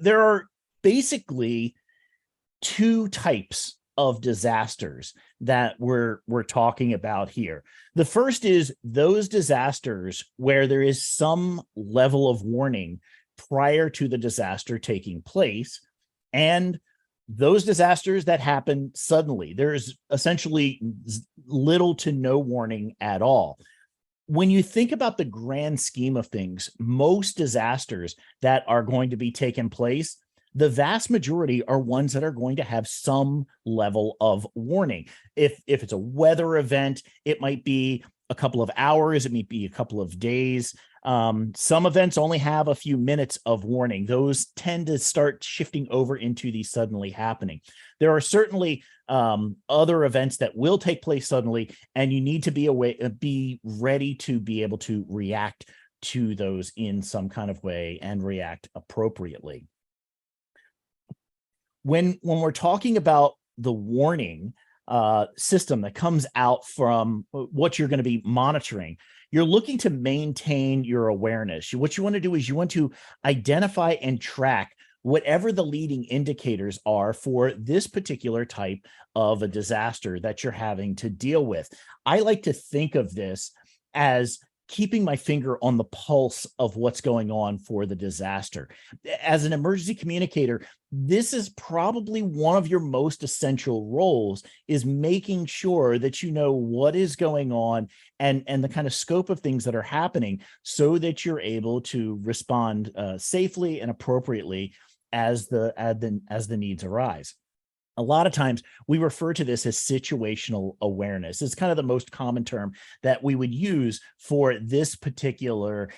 there are basically two types of disasters that we're talking about here. The first is those disasters where there is some level of warning prior to the disaster taking place, and those disasters that happen suddenly. There's essentially little to no warning at all. When you think about the grand scheme of things, most disasters that are going to be taking place, the vast majority are ones that are going to have some level of warning. If it's a weather event, it might be a couple of hours, it might be a couple of days. Some events only have a few minutes of warning. Those tend to start shifting over into the suddenly happening. There are certainly other events that will take place suddenly, and you need to be ready to be able to react to those in some kind of way and react appropriately. When we're talking about the warning system that comes out from what you're going to be monitoring, you're looking to maintain your awareness. What you want to do is you want to identify and track whatever the leading indicators are for this particular type of a disaster that you're having to deal with. I like to think of this as keeping my finger on the pulse of what's going on for the disaster. As an emergency communicator, this is probably one of your most essential roles, is making sure that you know what is going on and the kind of scope of things that are happening so that you're able to respond safely and appropriately as the needs arise. A lot of times we refer to this as situational awareness. It's kind of the most common term that we would use for this particular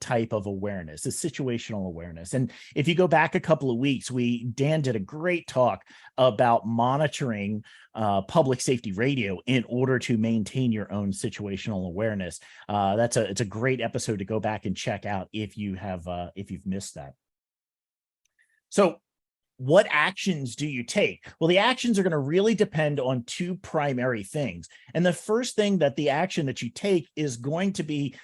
type of awareness, is situational awareness. And if you go back a couple of weeks, Dan did a great talk about monitoring public safety radio in order to maintain your own situational awareness. It's a great episode to go back and check out if you've missed that. So what actions do you take? Well, the actions are going to really depend on two primary things. And the first thing that the action that you take is going to be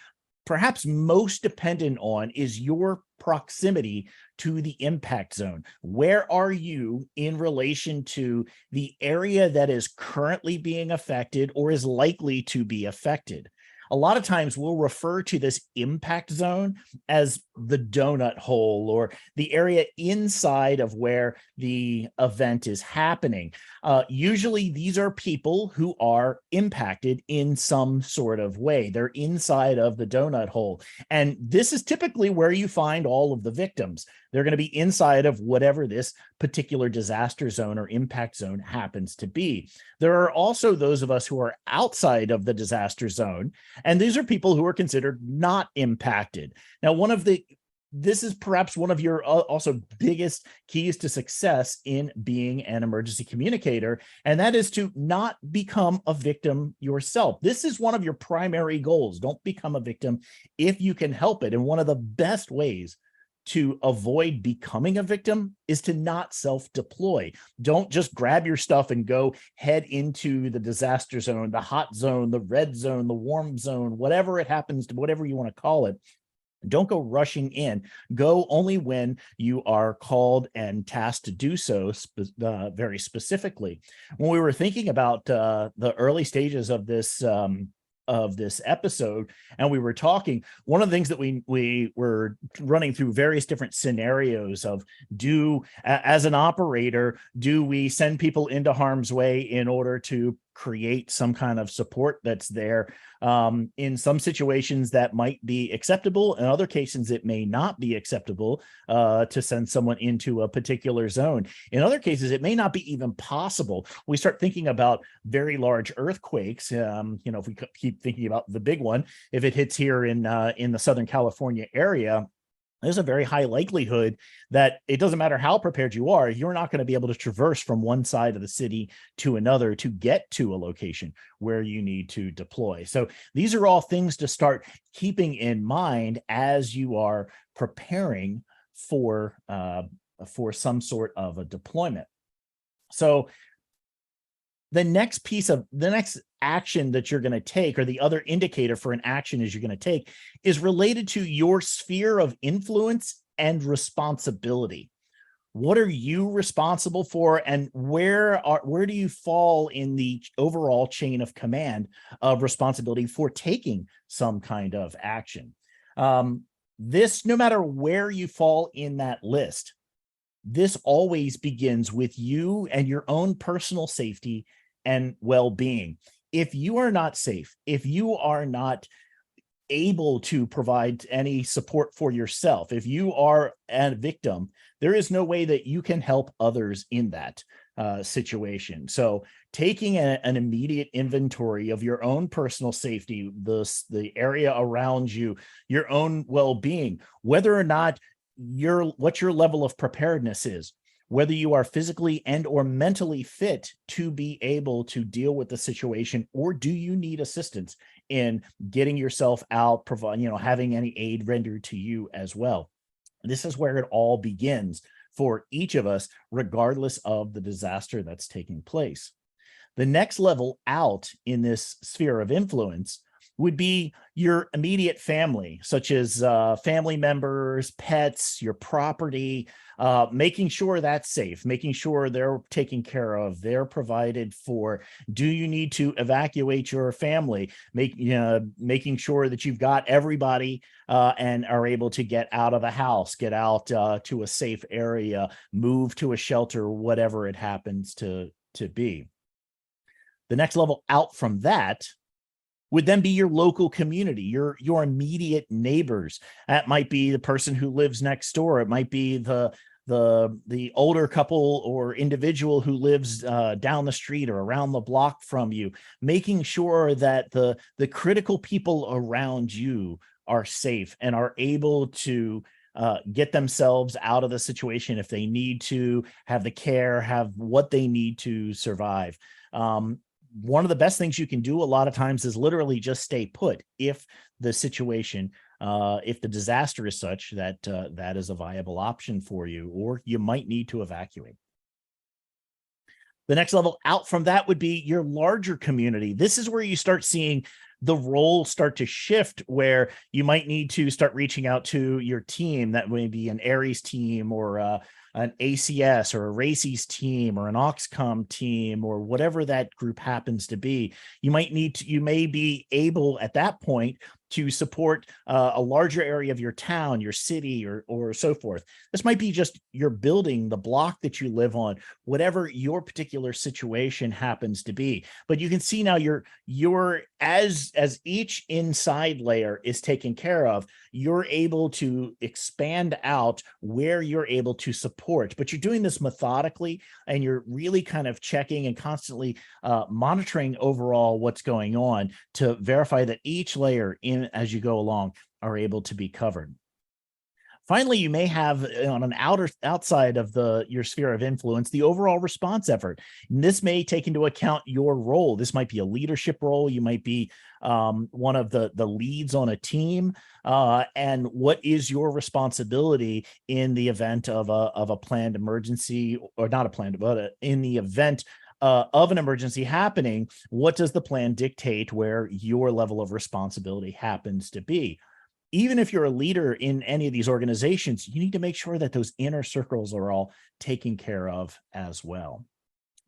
perhaps most dependent on is your proximity to the impact zone. Where are you in relation to the area that is currently being affected or is likely to be affected? A lot of times we'll refer to this impact zone as the donut hole, or the area inside of where the event is happening. Usually these are people who are impacted in some sort of way. They're inside of the donut hole. And this is typically where you find all of the victims. They're going to be inside of whatever this particular disaster zone or impact zone happens to be. There are also those of us who are outside of the disaster zone, and these are people who are considered not impacted. Now, this is perhaps one of your also biggest keys to success in being an emergency communicator, and that is to not become a victim yourself. This is one of your primary goals. Don't become a victim if you can help it. And one of the best ways to avoid becoming a victim is to not self-deploy. Don't just grab your stuff and go head into the disaster zone, the hot zone, the red zone, the warm zone, whatever it happens to, whatever you want to call it. Don't go rushing in. Go only when you are called and tasked to do so very specifically. When we were thinking about the early stages of this episode, and we were talking, one of the things that we were running through various different scenarios of, as an operator, do we send people into harm's way in order to create some kind of support that's there? In some situations that might be acceptable. In other cases, it may not be acceptable to send someone into a particular zone. In other cases, it may not be even possible. We start thinking about very large earthquakes. If we keep thinking about the big one, if it hits here in the Southern California area, there's a very high likelihood that it doesn't matter how prepared you are, you're not going to be able to traverse from one side of the city to another to get to a location where you need to deploy. So these are all things to start keeping in mind as you are preparing for some sort of a deployment. So the next action that you're going to take, or the other indicator for an action is you're going to take, is related to your sphere of influence and responsibility. What are you responsible for, and where do you fall in the overall chain of command of responsibility for taking some kind of action? This, no matter where you fall in that list, this always begins with you and your own personal safety and well-being. If you are not safe, if you are not able to provide any support for yourself, if you are a victim, there is no way that you can help others in that situation. So taking an immediate inventory of your own personal safety, the area around you, your own well-being, whether or not what your level of preparedness is, whether you are physically and or mentally fit to be able to deal with the situation, or do you need assistance in getting yourself out, provide, having any aid rendered to you as well. This is where it all begins for each of us, regardless of the disaster that's taking place. The next level out in this sphere of influence would be your immediate family, such as family members, pets, your property, making sure that's safe, making sure they're taken care of, they're provided for. Do you need to evacuate your family? Making sure that you've got everybody and are able to get out of the house, get out to a safe area, move to a shelter, whatever it happens to be. The next level out from that would then be your local community, your immediate neighbors. That might be the person who lives next door. It might be the older couple or individual who lives down the street or around the block from you, making sure that the critical people around you are safe and are able to get themselves out of the situation if they need to, have the care, have what they need to survive. One of the best things you can do a lot of times is literally just stay put if the situation, if the disaster is such that that is a viable option for you, or you might need to evacuate. The next level out from that would be your larger community. This is where you start seeing the role start to shift, where you might need to start reaching out to your team. That may be an Aries team, or an ACS, or a RACES team, or an Oxcom team, or whatever that group happens to be. You may be able at that point to support a larger area of your town, your city, or so forth. This might be just your building, the block that you live on, whatever your particular situation happens to be. But you can see now you're as each inside layer is taken care of, you're able to expand out where you're able to support. But you're doing this methodically, and you're really kind of checking and constantly monitoring overall what's going on to verify that each layer in as you go along are able to be covered. Finally, you may have on an outside of your sphere of influence, the overall response effort. And this may take into account your role. This might be a leadership role. You might be one of the leads on a team. And what is your responsibility in the event of a planned emergency, or not a planned, but in the event of an emergency happening? What does the plan dictate where your level of responsibility happens to be? Even if you're a leader in any of these organizations, you need to make sure that those inner circles are all taken care of as well.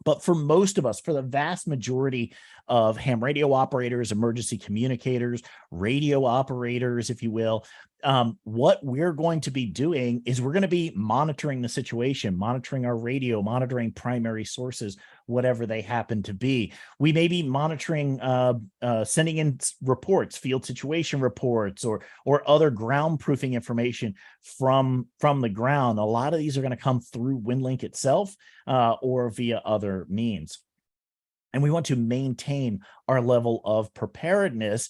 But for most of us, for the vast majority of ham radio operators, emergency communicators, radio operators, if you will, what we're going to be doing is we're going to be monitoring the situation, monitoring our radio, monitoring primary sources, whatever they happen to be. We may be monitoring, sending in reports, field situation reports, or other ground proofing information from the ground. A lot of these are going to come through WinLink itself, or via other means. And we want to maintain our level of preparedness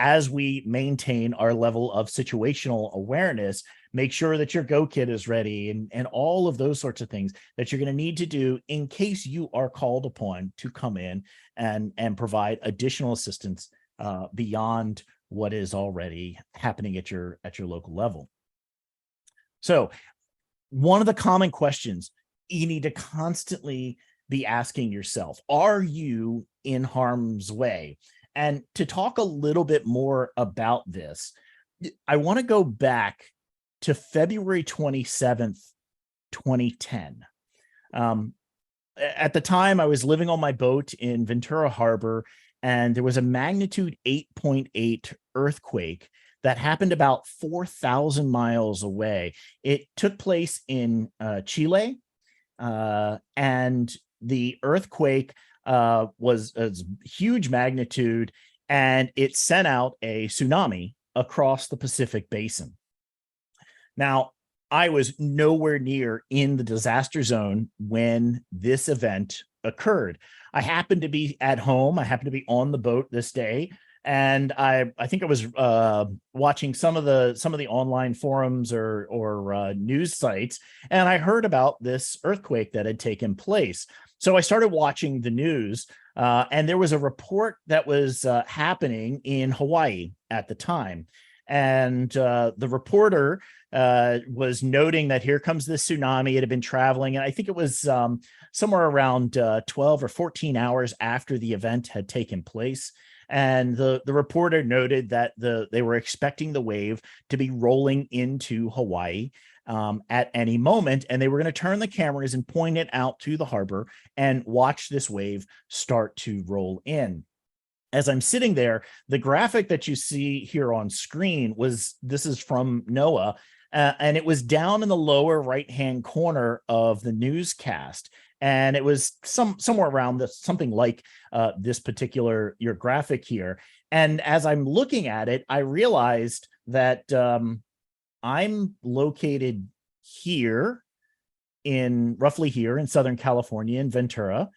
as we maintain our level of situational awareness. Make sure that your go kit is ready, and all of those sorts of things that you're going to need to do in case you are called upon to come in and provide additional assistance beyond what is already happening at your local level. So one of the common questions you need to constantly be asking yourself, are you in harm's way? And to talk a little bit more about this, I want to go back to February 27th, 2010. At the time, I was living on my boat in Ventura Harbor, and there was a magnitude 8.8 earthquake that happened about 4,000 miles away. It took place in Chile, and the earthquake was a huge magnitude, and it sent out a tsunami across the Pacific Basin. Now, I was nowhere near in the disaster zone when this event occurred. I happened to be at home. I happened to be on the boat this day, and I think I was watching some of the online forums or news sites, and I heard about this earthquake that had taken place. So I started watching the news, and there was a report that was happening in Hawaii at the time. And the reporter was noting that here comes this tsunami. It had been traveling, and I think it was somewhere around 12 or 14 hours after the event had taken place. And the reporter noted that they were expecting the wave to be rolling into Hawaii at any moment, and they were going to turn the cameras and point it out to the harbor and watch this wave start to roll in. As I'm sitting there, the graphic that you see here on screen this is from NOAA, and it was down in the lower right-hand corner of the newscast. And it was somewhere around something like this particular, your graphic here. And as I'm looking at it, I realized that I'm located roughly here in Southern California in Ventura.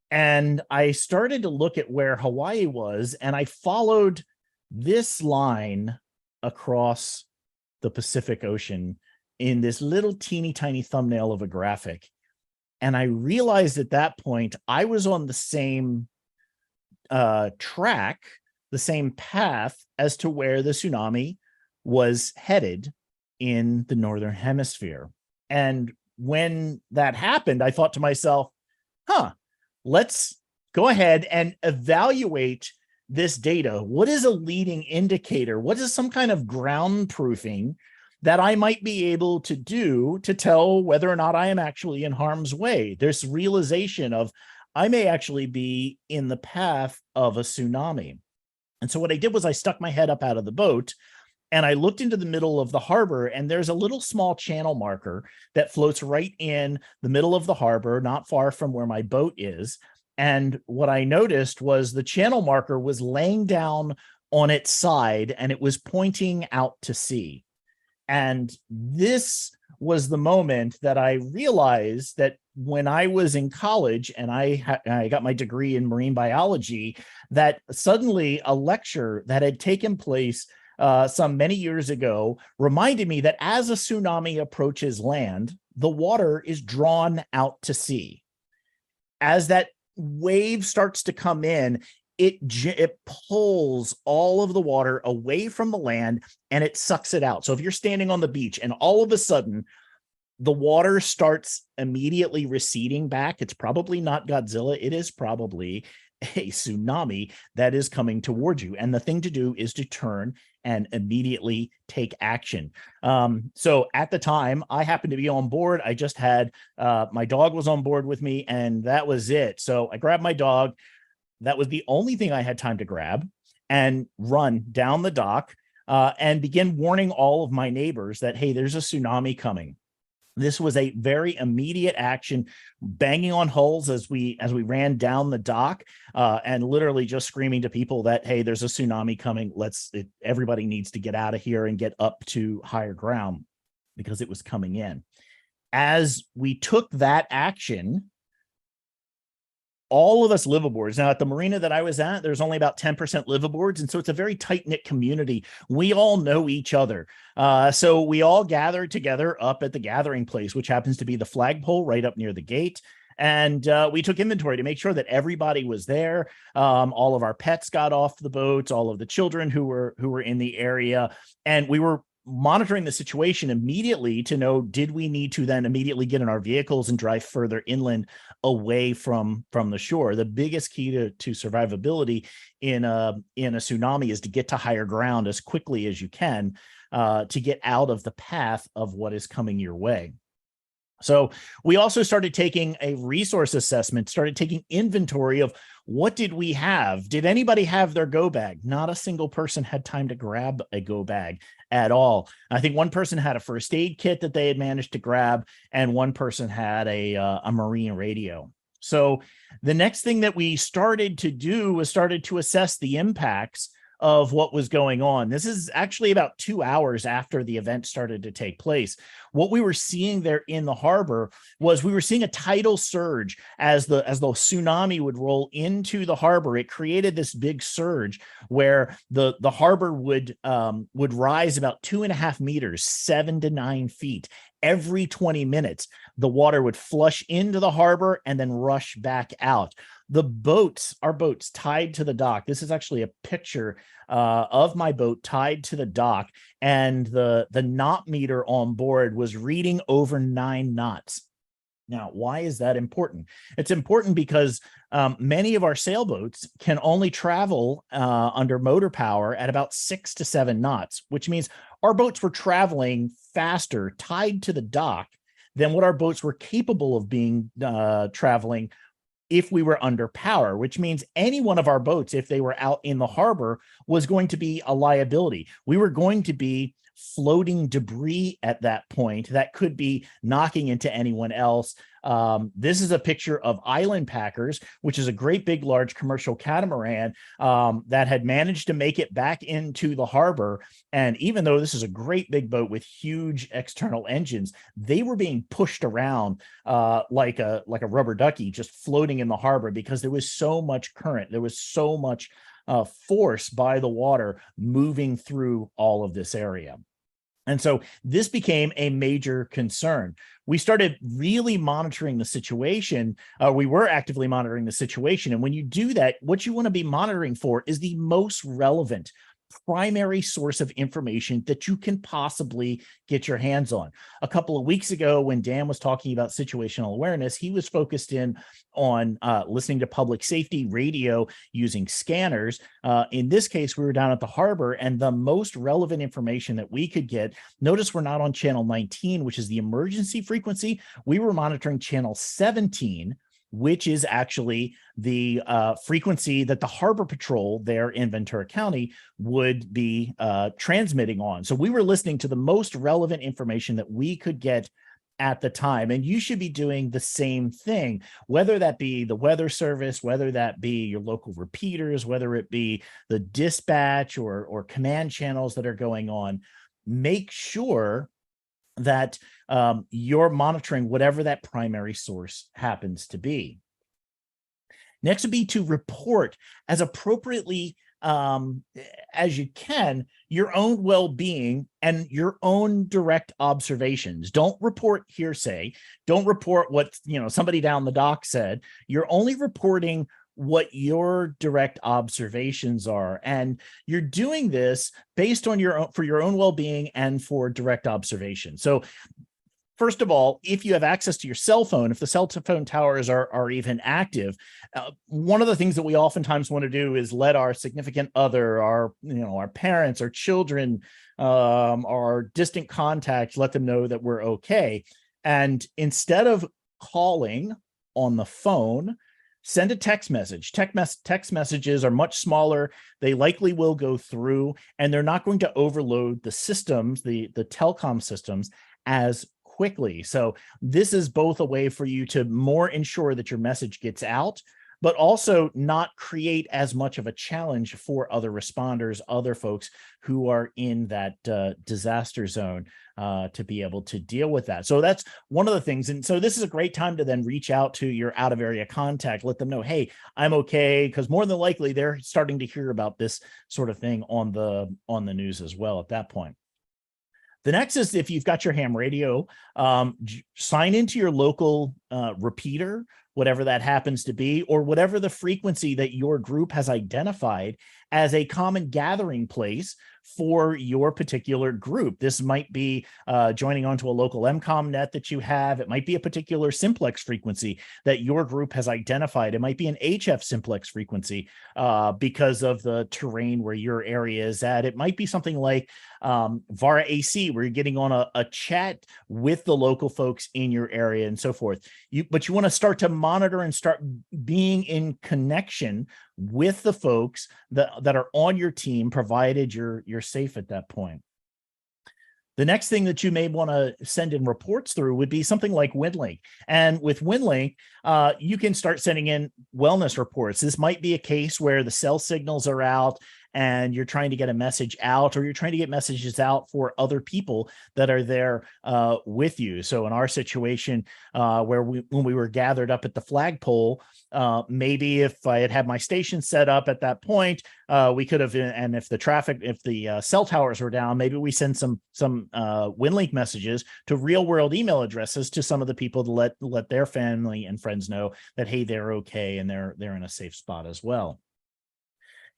And I started to look at where Hawaii was, and I followed this line across the Pacific Ocean in this little teeny tiny thumbnail of a graphic. And I realized at that point, I was on the same track, the same path as to where the tsunami was headed in the Northern Hemisphere. And when that happened, I thought to myself, let's go ahead and evaluate this data. What is a leading indicator? What is some kind of ground proofing that I might be able to do to tell whether or not I am actually in harm's way? There's realization of I may actually be in the path of a tsunami. And so what I did was I stuck my head up out of the boat, and I looked into the middle of the harbor, and there's a little small channel marker that floats right in the middle of the harbor, not far from where my boat is. And what I noticed was the channel marker was laying down on its side, and it was pointing out to sea. And this was the moment that I realized that when I was in college and I got my degree in marine biology, that suddenly a lecture that had taken place some many years ago reminded me that as a tsunami approaches land, the water is drawn out to sea. As that wave starts to come in, it pulls all of the water away from the land and it sucks it out. So if you're standing on the beach and all of a sudden the water starts immediately receding back, it's probably not Godzilla. It is probably a tsunami that is coming towards you. And the thing to do is to turn and immediately take action. So at the time, I happened to be on board. I just had my dog was on board with me, and that was it. So I grabbed my dog. That was the only thing I had time to grab, and run down the dock and begin warning all of my neighbors that, hey, there's a tsunami coming. This was a very immediate action, banging on hulls as we ran down the dock, and literally just screaming to people that, hey, there's a tsunami coming. Everybody needs to get out of here and get up to higher ground, because it was coming in. As we took that action, all of us liveaboards. Now, at the marina that I was at, there's only about 10% liveaboards. And so it's a very tight-knit community. We all know each other. So we all gathered together up at the gathering place, which happens to be the flagpole right up near the gate. And we took inventory to make sure that everybody was there. All of our pets got off the boats, all of the children who were in the area. And we were monitoring the situation immediately to know, did we need to then immediately get in our vehicles and drive further inland away from the shore? The biggest key to survivability in a tsunami is to get to higher ground as quickly as you can, to get out of the path of what is coming your way. So we also started taking a resource assessment, started taking inventory of what did we have? Did anybody have their go bag? Not a single person had time to grab a go bag at all. I think one person had a first aid kit that they had managed to grab, and one person had a marine radio. So the next thing that we started to do was started to assess the impacts of what was going on. This is actually about 2 hours after the event started to take place. What we were seeing there in the harbor was we were seeing a tidal surge as the tsunami would roll into the harbor. It created this big surge where the harbor would rise about 2.5 meters, 7 to 9 feet. Every 20 minutes, the water would flush into the harbor and then rush back out. The boats, our boats tied to the dock. This is actually a picture of my boat tied to the dock, and the knot meter on board was reading over 9 knots. Now, why is that important? It's important because many of our sailboats can only travel under motor power at about 6 to 7 knots, which means our boats were traveling faster tied to the dock than what our boats were capable of being traveling if we were under power, which means any one of our boats, if they were out in the harbor, was going to be a liability. We were going to be floating debris at that point that could be knocking into anyone else. This is a picture of Island Packers, which is a great big large commercial catamaran that had managed to make it back into the harbor. And even though this is a great big boat with huge external engines, they were being pushed around like a rubber ducky, just floating in the harbor because there was so much current. There was so much force by the water moving through all of this area. And so this became a major concern. We started really monitoring the situation. We were actively monitoring the situation. And when you do that, what you want to be monitoring for is the most relevant primary source of information that you can possibly get your hands on. A couple of weeks ago, when Dan was talking about situational awareness, he was focused in on listening to public safety radio using scanners. In this case, we were down at the harbor, and the most relevant information that we could get, notice we're not on channel 19, which is the emergency frequency. We were monitoring channel 17, which is actually the frequency that the Harbor Patrol there in Ventura County would be transmitting on. So we were listening to the most relevant information that we could get at the time. And you should be doing the same thing, whether that be the weather service, whether that be your local repeaters, whether it be the dispatch or command channels that are going on. Make sure that you're monitoring whatever that primary source happens to be. Next would be to report as appropriately as you can your own well-being and your own direct observations. Don't report hearsay. Don't report what somebody down the dock said. You're only reporting what your direct observations are, and you're doing this based on for your own well-being and for direct observation. So first of all, if you have access to your cell phone, if the cell phone towers are even active, one of the things that we oftentimes want to do is let our significant other, our parents, our children, our distant contacts, let them know that we're okay. And instead of calling on the phone, send a text message. Text messages are much smaller. They likely will go through, and they're not going to overload the systems, the telecom systems, as quickly. So this is both a way for you to more ensure that your message gets out, but also not create as much of a challenge for other responders, other folks who are in that disaster zone to be able to deal with that. So that's one of the things. And so this is a great time to then reach out to your out of area contact, let them know, hey, I'm okay, because more than likely they're starting to hear about this sort of thing on the news as well at that point. The next is, if you've got your ham radio, sign into your local repeater, whatever that happens to be, or whatever the frequency that your group has identified as a common gathering place for your particular group. This might be joining onto a local MCOM net that you have. It might be a particular simplex frequency that your group has identified. It might be an HF simplex frequency because of the terrain where your area is at. It might be something like VARA AC, where you're getting on a chat with the local folks in your area and so forth. But you want to start to monitor and start being in connection with the folks that are on your team, provided you're safe at that point. The next thing that you may want to send in reports through would be something like WinLink. And with WinLink, you can start sending in wellness reports. This might be a case where the cell signals are out and you're trying to get a message out, or you're trying to get messages out for other people that are there with you. So in our situation, when we were gathered up at the flagpole, maybe if I had my station set up at that point, we could have, and if the cell towers were down, maybe we send some WinLink messages to real world email addresses to some of the people to let their family and friends know that, hey, they're okay and they're in a safe spot as well.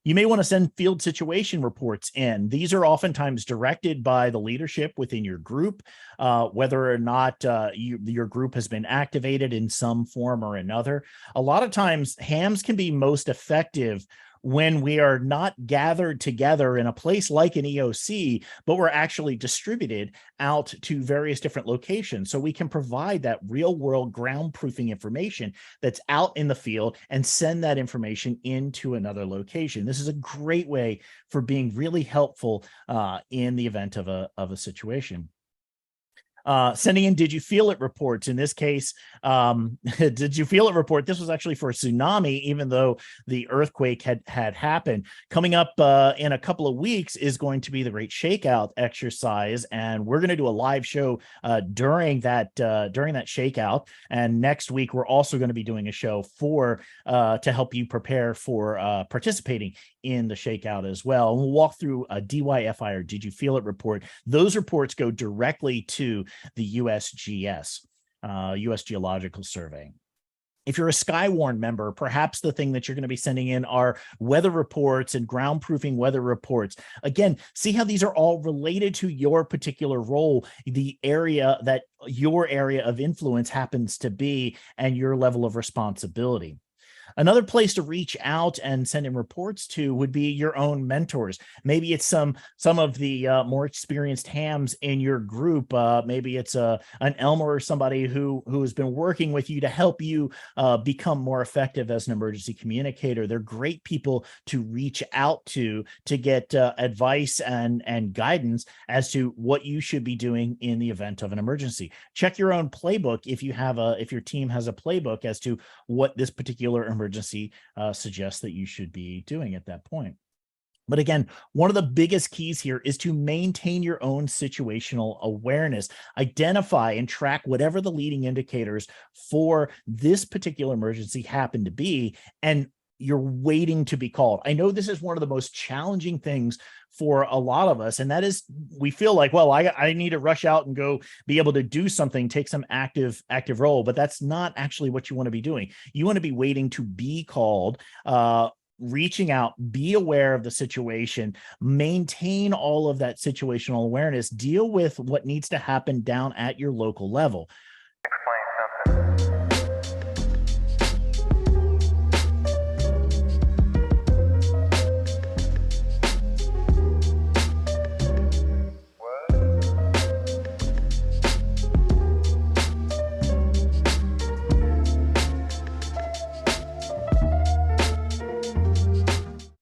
You may want to send field situation reports in. These are oftentimes directed by the leadership within your group, whether or not your group has been activated in some form or another. A lot of times, hams can be most effective when we are not gathered together in a place like an EOC, but we're actually distributed out to various different locations. So we can provide that real world ground proofing information that's out in the field and send that information into another location. This is a great way for being really helpful in the event of a situation. Sending in did you feel it reports. In this case, did you feel it report? This was actually for a tsunami, even though the earthquake had happened. Coming up in a couple of weeks is going to be the Great Shakeout exercise, and we're going to do a live show during that shakeout. And next week we're also going to be doing a show to help you prepare for participating in the shakeout as well. And we'll walk through a DYFI, or did you feel it report. Those reports go directly to the USGS, U.S. Geological Survey. If you're a Skywarn member, perhaps the thing that you're going to be sending in are weather reports and ground proofing weather reports. Again, see how these are all related to your particular role, the area that your area of influence happens to be, and your level of responsibility. Another place to reach out and send in reports to would be your own mentors. Maybe it's some of the more experienced hams in your group. Maybe it's an Elmer or somebody who has been working with you to help you become more effective as an emergency communicator. They're great people to reach out to get advice and guidance as to what you should be doing in the event of an emergency. Check your own playbook if your team has a playbook as to what this particular emergency suggests that you should be doing at that point. But again, one of the biggest keys here is to maintain your own situational awareness. Identify and track whatever the leading indicators for this particular emergency happen to be, and you're waiting to be called. I know this is one of the most challenging things for a lot of us, and that is we feel like, well, I need to rush out and go be able to do something, take some active role, but that's not actually what you want to be doing. You want to be waiting to be called, reaching out, be aware of the situation, maintain all of that situational awareness, deal with what needs to happen down at your local level.